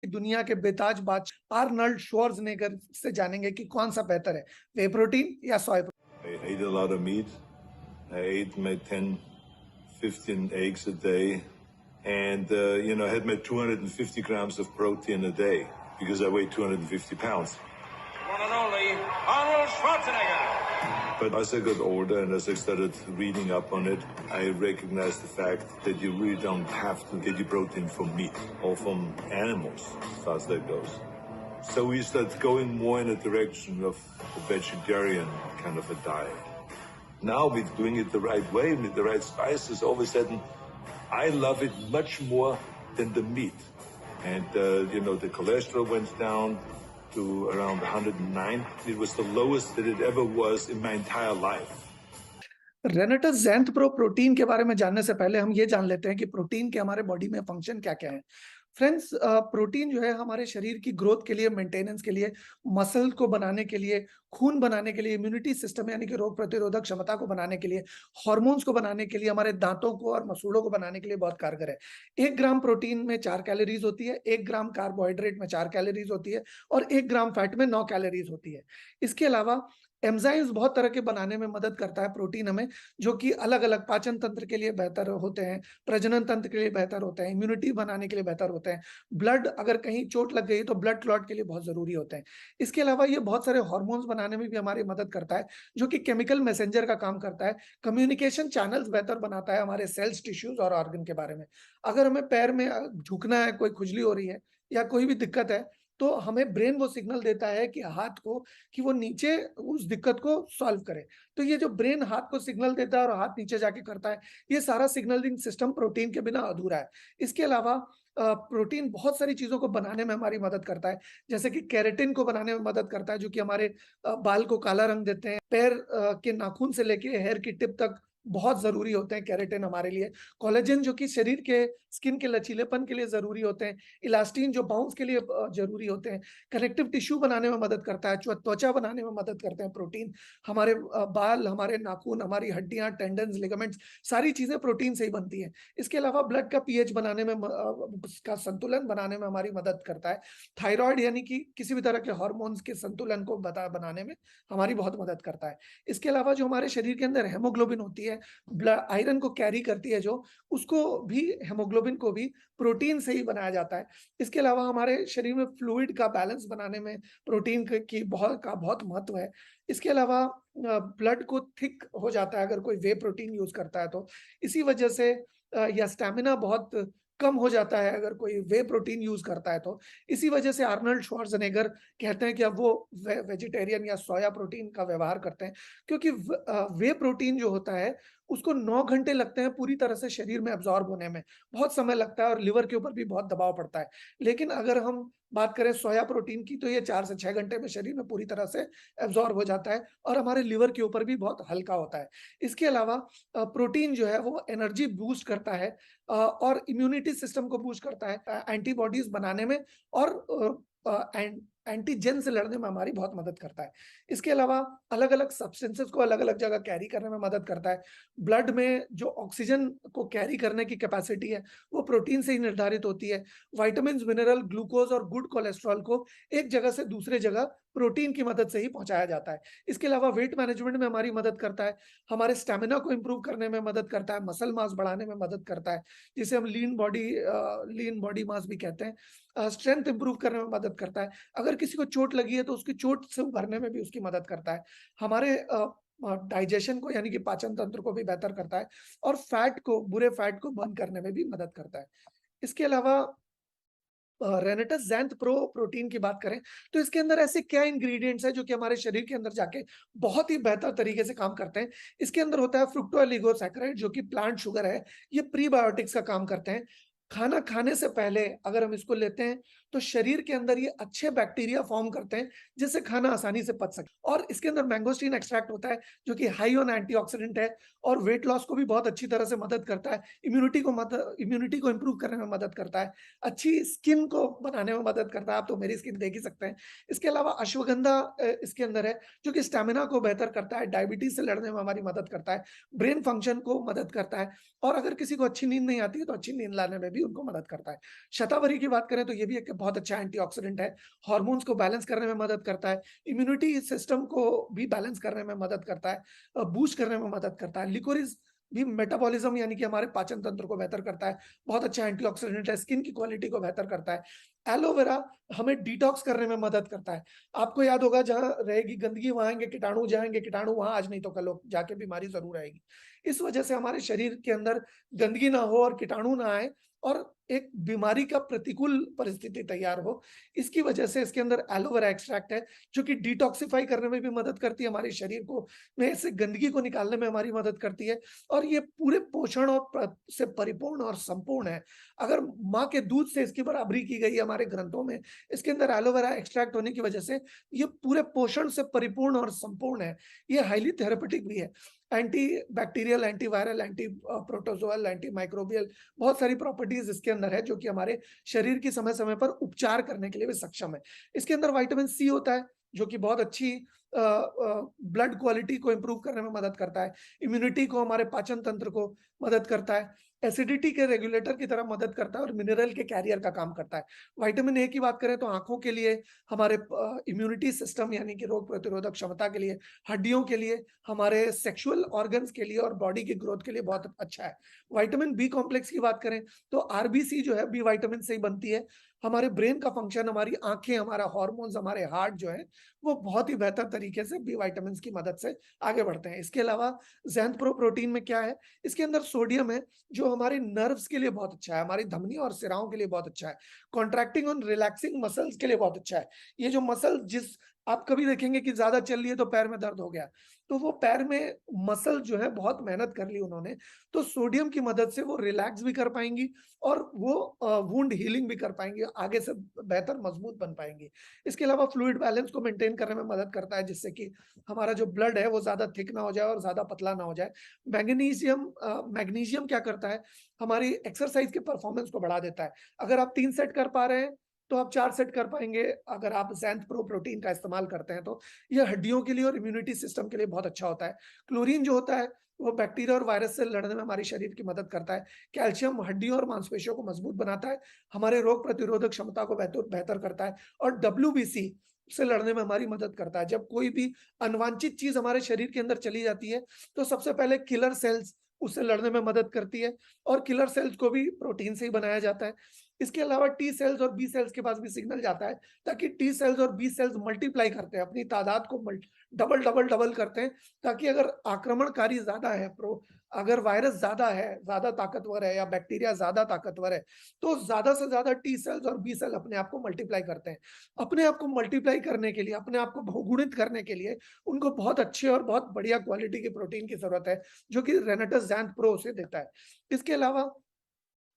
दुनिया के बेताज बादशाह आर्नल्ड श्वार्ज़नेगर से जानेंगे कि कौन सा बेहतर है, वे प्रोटीन या सोया I ate a lot of meat. I ate my 10, 15 eggs a day. And, I had my 250 grams of protein a day because I weigh 250 pounds. One and only Arnold Schwarzenegger. But as I got older and as I started reading up on it, I recognized the fact that you really don't have to get your protein from meat or from animals, as far as that goes. So we started going more in a direction of a vegetarian kind of a diet. Now we're doing it the right way, with the right spices. All of a sudden, I love it much more than the meat. And, the cholesterol went down to around 109. It was the lowest that it ever was in my entire life. रेनेटस ज़ैंथ pro protein के बारे में जानने से पहले हम ये जान लेते हैं कि प्रोटीन के हमारे बॉडी में फंक्शन क्या-क्या है। फ्रेंड्स, प्रोटीन जो है हमारे शरीर की ग्रोथ के लिए, मेंटेनेंस के लिए, मसल को बनाने के लिए, खून बनाने के लिए, इम्यूनिटी सिस्टम यानी कि रोग प्रतिरोधक क्षमता को बनाने के लिए, हार्मोन्स को बनाने के लिए, हमारे दांतों को और मसूड़ों को बनाने के लिए बहुत कारगर है। 1 ग्राम प्रोटीन में 4 कैलोरीज होती है, 1 ग्राम कार्बोहाइड्रेट में 4 कैलोरीज होती है और 1 ग्राम फैट में 9 कैलोरीज होती है। इसके अलावा एंजाइम्स बहुत तरह के बनाने में मदद करता है प्रोटीन हमें, जो कि अलग-अलग पाचन तंत्र के लिए बेहतर होते हैं, प्रजनन तंत्र के लिए बेहतर होते हैं, इम्यूनिटी बनाने के लिए बेहतर होते हैं। ब्लड अगर कहीं चोट लग गई तो ब्लड क्लॉट के लिए बहुत ज़रूरी होते हैं। इसके अलावा ये बहुत सारे हार्मोन्स बनाने में भी हमारी मदद करता है, जो कि केमिकल मैसेंजर का काम करता है। कम्युनिकेशन चैनल्स बेहतर बनाता है हमारे सेल्स, टिश्यूज़ और ऑर्गन के बारे में। अगर हमें पैर में झुकना है, कोई खुजली हो रही है या कोई भी दिक्कत है, तो हमें ब्रेन वो सिग्नल देता है कि हाथ को कि वो नीचे उस दिक्कत को सॉल्व करे। तो ये जो ब्रेन हाथ को सिग्नल देता है और हाथ नीचे जाके करता है, ये सारा सिग्नलिंग सिस्टम प्रोटीन के बिना अधूरा है। इसके अलावा प्रोटीन बहुत सारी चीज़ों को बनाने में हमारी मदद करता है, जैसे कि केराटिन को बनाने में मदद करता है, जो कि हमारे बाल को काला रंग देते हैं। पैर के नाखून से लेके हेयर की टिप तक बहुत ज़रूरी होते हैं केराटिन हमारे लिए। कोलेजन जो कि शरीर के स्किन के लचीलेपन के लिए ज़रूरी होते हैं। इलास्टिन जो बाउंस के लिए ज़रूरी होते हैं। कनेक्टिव टिश्यू बनाने में मदद करता है, त्वचा बनाने में मदद करते हैं प्रोटीन। हमारे बाल, हमारे नाखून, हमारी हड्डियाँ, टेंडन्स, लिगामेंट्स सारी चीज़ें प्रोटीन से ही बनती हैं। इसके अलावा ब्लड का पीएच बनाने में उसका संतुलन बनाने में हमारी मदद करता है। थायरॉइड यानी कि किसी भी तरह के हार्मोन्स के संतुलन को बनाने में हमारी बहुत मदद करता है। इसके अलावा जो हमारे शरीर के अंदर हीमोग्लोबिन होती है, आयरन को कैरी करती है जो, उसको भी हीमोग्लोबिन को भी प्रोटीन से ही बनाया जाता है। इसके अलावा हमारे शरीर में फ्लूइड का बैलेंस बनाने में प्रोटीन की बहुत महत्व है। इसके अलावा ब्लड को थिक हो जाता है अगर कोई वे प्रोटीन यूज़ करता है तो। इसी वजह से या स्टैमिना बहुत कम हो जाता है अगर कोई वे प्रोटीन यूज़ करता है तो। इसी वजह से आर्नल्ड श्वार्ज़नेगर कहते हैं कि अब वो वेजिटेरियन या सोया प्रोटीन का व्यवहार करते हैं, क्योंकि वे प्रोटीन जो होता है उसको 9 घंटे लगते हैं पूरी तरह से शरीर में एब्ज़ॉर्ब होने में। बहुत समय लगता है और लिवर के ऊपर भी बहुत दबाव पड़ता है। लेकिन अगर हम बात करें सोया प्रोटीन की, तो ये 4 से 6 घंटे में शरीर में पूरी तरह से एब्ज़ॉर्ब हो जाता है और हमारे लिवर के ऊपर भी बहुत हल्का होता है। इसके अलावा प्रोटीन जो है वो एनर्जी बूस्ट करता है और इम्यूनिटी सिस्टम को बूस्ट करता है, एंटीबॉडीज़ बनाने में और एंटीजन से लड़ने में हमारी बहुत मदद करता है। इसके अलावा अलग-अलग सब्सटेंसेस को अलग-अलग जगह कैरी करने में मदद करता है। ब्लड में जो ऑक्सीजन को कैरी करने की कैपेसिटी है, वो प्रोटीन से ही निर्धारित होती है। विटामिन्स, मिनरल, ग्लूकोज़ और गुड कोलेस्ट्रॉल को एक जगह से दूसरे जगह प्रोटीन की मदद से ही पहुँचाया जाता है। इसके अलावा वेट मैनेजमेंट में हमारी मदद करता है, हमारे स्टैमिना को इम्प्रूव करने में मदद करता है, मसल मास बढ़ाने में मदद करता है, जिसे हम लीन बॉडी मास भी कहते हैं। स्ट्रेंथ इम्प्रूव करने में मदद करता है। अगर किसी को चोट लगी है तो उसकी चोट से उभरने में भी उसकी मदद करता है। हमारे डाइजेशन को यानी कि पाचन तंत्र को भी बेहतर करता है और बुरे फैट को बर्न करने में भी मदद करता है। इसके अलावा रेनेटस ज़ैंथ प्रो प्रोटीन की बात करें, तो इसके अंदर ऐसे क्या इंग्रीडिएंट्स हैं जो कि हमारे शरीर के अंदर जाके बहुत ही बेहतर तरीके से काम करते हैं। इसके अंदर होता है फ्रुक्टोओलिगोसैकेराइड, जो कि प्लांट शुगर है। ये प्रीबायोटिक्स का काम करते हैं। खाना खाने से पहले अगर हम इसको लेते हैं, तो शरीर के अंदर ये अच्छे बैक्टीरिया फॉर्म करते हैं, जिससे खाना आसानी से पच सके। और इसके अंदर मैंगोस्टीन एक्सट्रैक्ट होता है, जो कि हाई ऑन एंटीऑक्सीडेंट है और वेट लॉस को भी बहुत अच्छी तरह से मदद करता है। इम्यूनिटी को इम्प्रूव करने में मदद करता है। अच्छी स्किन को बनाने में मदद करता है। आप तो मेरी स्किन देख ही सकते हैं। इसके अलावा अश्वगंधा इसके अंदर है, जो कि स्टैमिना को बेहतर करता है, डायबिटीज़ से लड़ने में हमारी मदद करता है, ब्रेन फंक्शन को मदद करता है और अगर किसी को अच्छी नींद नहीं आती है, तो अच्छी नींद लाने में भी भी उनको मदद करता है। शतावरी की बात करें तो ये भी एक बहुत अच्छा एंटीऑक्सीडेंट है, हार्मोन्स को बैलेंस करने में मदद करता है, इम्यूनिटी सिस्टम को भी बैलेंस करने में मदद करता है, बूस्ट करने में मदद करता है। लिकोरिस भी मेटाबॉलिज्म यानी कि हमारे पाचन तंत्र को बेहतर करता है, बहुत अच्छा एंटीऑक्सीडेंट है, स्किन की क्वालिटी को बेहतर करता है। एलोवेरा हमें डिटॉक्स करने में मदद करता है। आपको याद होगा जहाँ रहेगी गंदगी वहाँ आएँगे कीटाणु, जाएँगे कीटाणु वहाँ आज नहीं तो कल जाके बीमारी ज़रूर आएगी। इस वजह से हमारे शरीर के अंदर गंदगी ना हो और कीटाणु ना आए और एक बीमारी का प्रतिकूल परिस्थिति तैयार हो, इसकी वजह से इसके अंदर एलोवेरा एक्सट्रैक्ट है, जो कि डिटॉक्सिफाई करने में भी मदद करती है, हमारे शरीर को में से गंदगी को निकालने में हमारी मदद करती है और ये पूरे पोषण और से परिपूर्ण और संपूर्ण है। अगर माँ के दूध से इसकी बराबरी की गई है हमारे ग्रंथों में, इसके अंदर एलोवेरा एक्सट्रैक्ट होने की वजह से ये पूरे पोषण से परिपूर्ण और संपूर्ण है। ये हाइली थेरेपेटिक भी है। Anti bacterial, anti viral, anti protozoal, anti microbial बहुत सारी प्रॉपर्टीज इसके अंदर है जो कि हमारे शरीर की समय-समय पर उपचार करने के लिए भी सक्षम है। इसके अंदर विटामिन सी होता है जो कि बहुत अच्छी ब्लड क्वालिटी को इम्प्रूव करने में मदद करता है, इम्यूनिटी को, हमारे पाचन तंत्र को मदद करता है, एसिडिटी के रेगुलेटर की तरह मदद करता है और मिनरल के कैरियर का काम करता है। विटामिन ए की बात करें तो आँखों के लिए, हमारे इम्यूनिटी सिस्टम यानी कि रोग प्रतिरोधक क्षमता के लिए, हड्डियों के लिए, हमारे सेक्सुअल ऑर्गन्स के लिए और बॉडी की ग्रोथ के लिए बहुत अच्छा है। विटामिन बी कॉम्प्लेक्स की बात करें तो आरबीसी जो है बी विटामिन से ही बनती है। हमारे ब्रेन का फंक्शन, हमारी आँखें, हमारा हार्मोन्स, हमारे हार्ट जो है वो बहुत ही बेहतर तरीके से बी विटामिन्स की मदद से आगे बढ़ते हैं। इसके अलावा ज़ैंथ प्रो प्रोटीन में क्या है, इसके अंदर सोडियम है जो हमारे नर्व्स के लिए बहुत अच्छा है, हमारी धमनी और सिराओं के लिए बहुत अच्छा है, कॉन्ट्रैक्टिंग और रिलैक्सिंग मसल्स के लिए बहुत अच्छा है। ये जो मसल जिस आप कभी देखेंगे कि ज़्यादा चल लिए तो पैर में दर्द हो गया, तो वो पैर में मसल जो है बहुत मेहनत कर ली उन्होंने, तो सोडियम की मदद से वो रिलैक्स भी कर पाएँगी और वो वुंड हीलिंग भी कर पाएँगी, आगे से बेहतर मजबूत बन पाएँगी। इसके अलावा फ्लूइड बैलेंस को मेंटेन करने में मदद करता है जिससे कि हमारा जो ब्लड है वो ज़्यादा थिक ना हो जाए और ज़्यादा पतला ना हो जाए। मैग्नीशियम क्या करता है, हमारी एक्सरसाइज के परफॉर्मेंस को बढ़ा देता है। अगर आप 3 सेट कर पा रहे हैं, तो आप 4 सेट कर पाएँगे अगर आप ज़ैंथ प्रो प्रोटीन का इस्तेमाल करते हैं तो। ये हड्डियों के लिए और इम्यूनिटी सिस्टम के लिए बहुत अच्छा होता है। क्लोरीन जो होता है, वो बैक्टीरिया और वायरस से लड़ने में हमारे शरीर की मदद करता है। कैल्शियम हड्डियों और मांसपेशियों को मजबूत बनाता है, हमारे रोग प्रतिरोधक क्षमता को बेहतर करता है और डब्ल्यूबीसी से लड़ने में हमारी मदद करता है। जब कोई भी अनवांछित चीज़ हमारे शरीर के अंदर चली जाती है, तो सबसे पहले किलर सेल्स उससे लड़ने में मदद करती है और किलर सेल्स को भी प्रोटीन से ही बनाया जाता है। इसके अलावा टी सेल्स और बी सेल्स के पास भी सिग्नल जाता है ताकि टी सेल्स और बी सेल्स मल्टीप्लाई करते हैं, अपनी तादाद को डबल करते हैं ताकि अगर आक्रमणकारी ज़्यादा है, अगर वायरस ज़्यादा है, ज़्यादा ताकतवर है या बैक्टीरिया ज़्यादा ताकतवर है, तो ज़्यादा से ज़्यादा टी सेल्स और बी सेल अपने आप को मल्टीप्लाई करते हैं। अपने आप को मल्टीप्लाई करने के लिए, अपने आप को बहुगुणित करने के लिए उनको बहुत अच्छे और बहुत बढ़िया क्वालिटी की प्रोटीन की ज़रूरत है, जो कि रेनेटस ज़ैंथ प्रो उसे देता है। इसके अलावा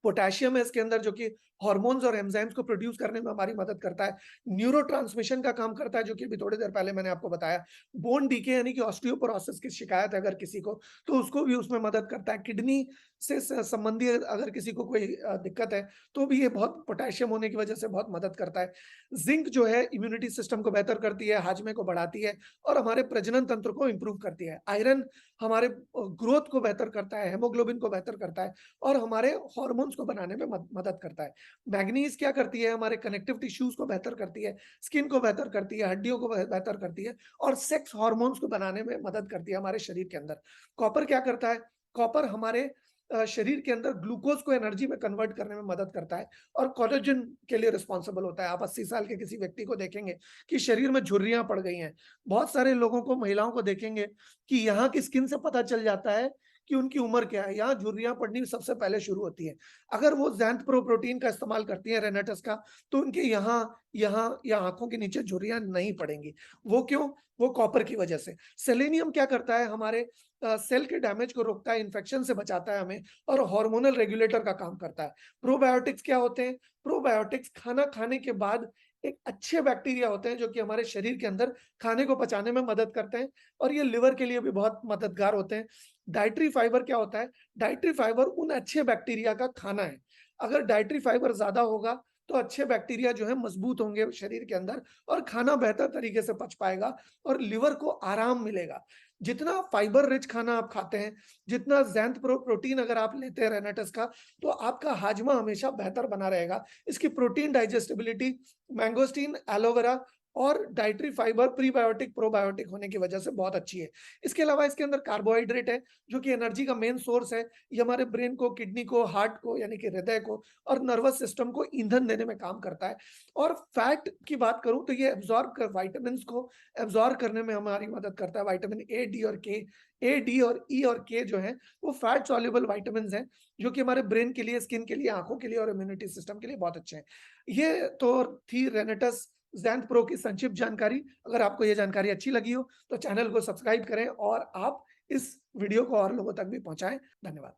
पोटेशियम है इसके अंदर जो कि हार्मोन्स और एंजाइम्स को प्रोड्यूस करने में हमारी मदद करता है। न्यूरोट्रांसमिशन का काम करता है जो कि अभी थोड़ी देर पहले मैंने आपको बताया। बोन डीके यानी कि ऑस्टियोपोरोसिस की शिकायत है अगर किसी को, तो उसको भी उसमें मदद करता है। किडनी से संबंधित अगर किसी को कोई दिक्कत है, तो भी ये बहुत पोटेशियम होने की वजह से बहुत मदद करता है। जिंक जो है इम्यूनिटी सिस्टम को बेहतर करती है, हाजमे को बढ़ाती है और हमारे प्रजनन तंत्र को इम्प्रूव करती है। आयरन हमारे ग्रोथ को बेहतर करता है, हेमोग्लोबिन को बेहतर करता है और हमारे हार्मोन्स को बनाने में मदद करता है। मैग्नीज क्या करती है, हमारे कनेक्टिव टिश्यूज को बेहतर करती है, स्किन को बेहतर करती है, हड्डियों को बेहतर करती है और सेक्स हार्मोन्स को बनाने में मदद करती है हमारे शरीर के अंदर। कॉपर क्या करता है, कॉपर हमारे शरीर के अंदर ग्लूकोज को एनर्जी में कन्वर्ट करने में मदद करता है और कोलेजन के लिए रिस्पॉन्सिबल होता है। आप 80 साल के किसी व्यक्ति को देखेंगे कि शरीर में झुर्रियां पड़ गई हैं। बहुत सारे लोगों को, महिलाओं को देखेंगे कि यहाँ की स्किन से पता चल जाता है कि उनकी उम्र क्या है। यहाँ झुर्रियां पड़नी सबसे पहले शुरू होती है। अगर वो ज़ैंथ प्रो प्रोटीन का इस्तेमाल करती है, रेनेटस का, तो उनके यहाँ या आंखों के नीचे झुर्रियां नहीं पड़ेंगी। वो क्यों? वो कॉपर की वजह से। सेलेनियम क्या करता है, हमारे सेल के डैमेज को रोकता है, इन्फेक्शन से बचाता है हमें और हार्मोनल रेगुलेटर का काम करता है। प्रोबायोटिक्स क्या होते हैं? प्रोबायोटिक्स खाना खाने के बाद एक अच्छे बैक्टीरिया होते हैं जो कि हमारे शरीर के अंदर खाने को पचाने में मदद करते हैं और ये लिवर के लिए भी बहुत मददगार होते हैं। डाइटरी फाइबर क्या होता है? डाइटरी फाइबर उन अच्छे बैक्टीरिया का खाना है। अगर डाइटरी फाइबर ज्यादा होगा तो अच्छे बैक्टीरिया जो है मजबूत होंगे शरीर के अंदर और खाना बेहतर तरीके से पच पाएगा और लिवर को आराम मिलेगा। जितना फाइबर रिच खाना आप खाते हैं, जितना ज़ैंथ प्रो प्रोटीन अगर आप लेते हैं रेनेटस का, तो आपका हाजमा हमेशा बेहतर बना रहेगा। इसकी प्रोटीन डाइजेस्टिबिलिटी, मैंगोस्टीन, एलोवेरा और डाइटरी फाइबर प्रीबायोटिक, प्रोबायोटिक होने की वजह से बहुत अच्छी है। इसके अलावा इसके अंदर कार्बोहाइड्रेट है, जो कि एनर्जी का मेन सोर्स है। ये हमारे ब्रेन को, किडनी को, हार्ट को यानी कि हृदय को और नर्वस सिस्टम को ईंधन देने में काम करता है। और फैट की बात करूँ तो ये एब्ज़ॉर्ब कर विटामिन्स को एब्ज़ॉर्ब करने में हमारी मदद करता है। विटामिन ए, डी और के, ए, डी और ई और के जो हैं, वो फैट सॉल्युबल विटामिन्स हैं, जो कि हमारे ब्रेन के लिए, स्किन के लिए, आँखों के लिए और इम्यूनिटी सिस्टम के लिए बहुत अच्छे हैं। ये तो थी रेनेटस ज़ैंथ प्रो की संक्षिप्त जानकारी। अगर आपको ये जानकारी अच्छी लगी हो, तो चैनल को सब्सक्राइब करें और आप इस वीडियो को और लोगों तक भी पहुँचाएँ। धन्यवाद।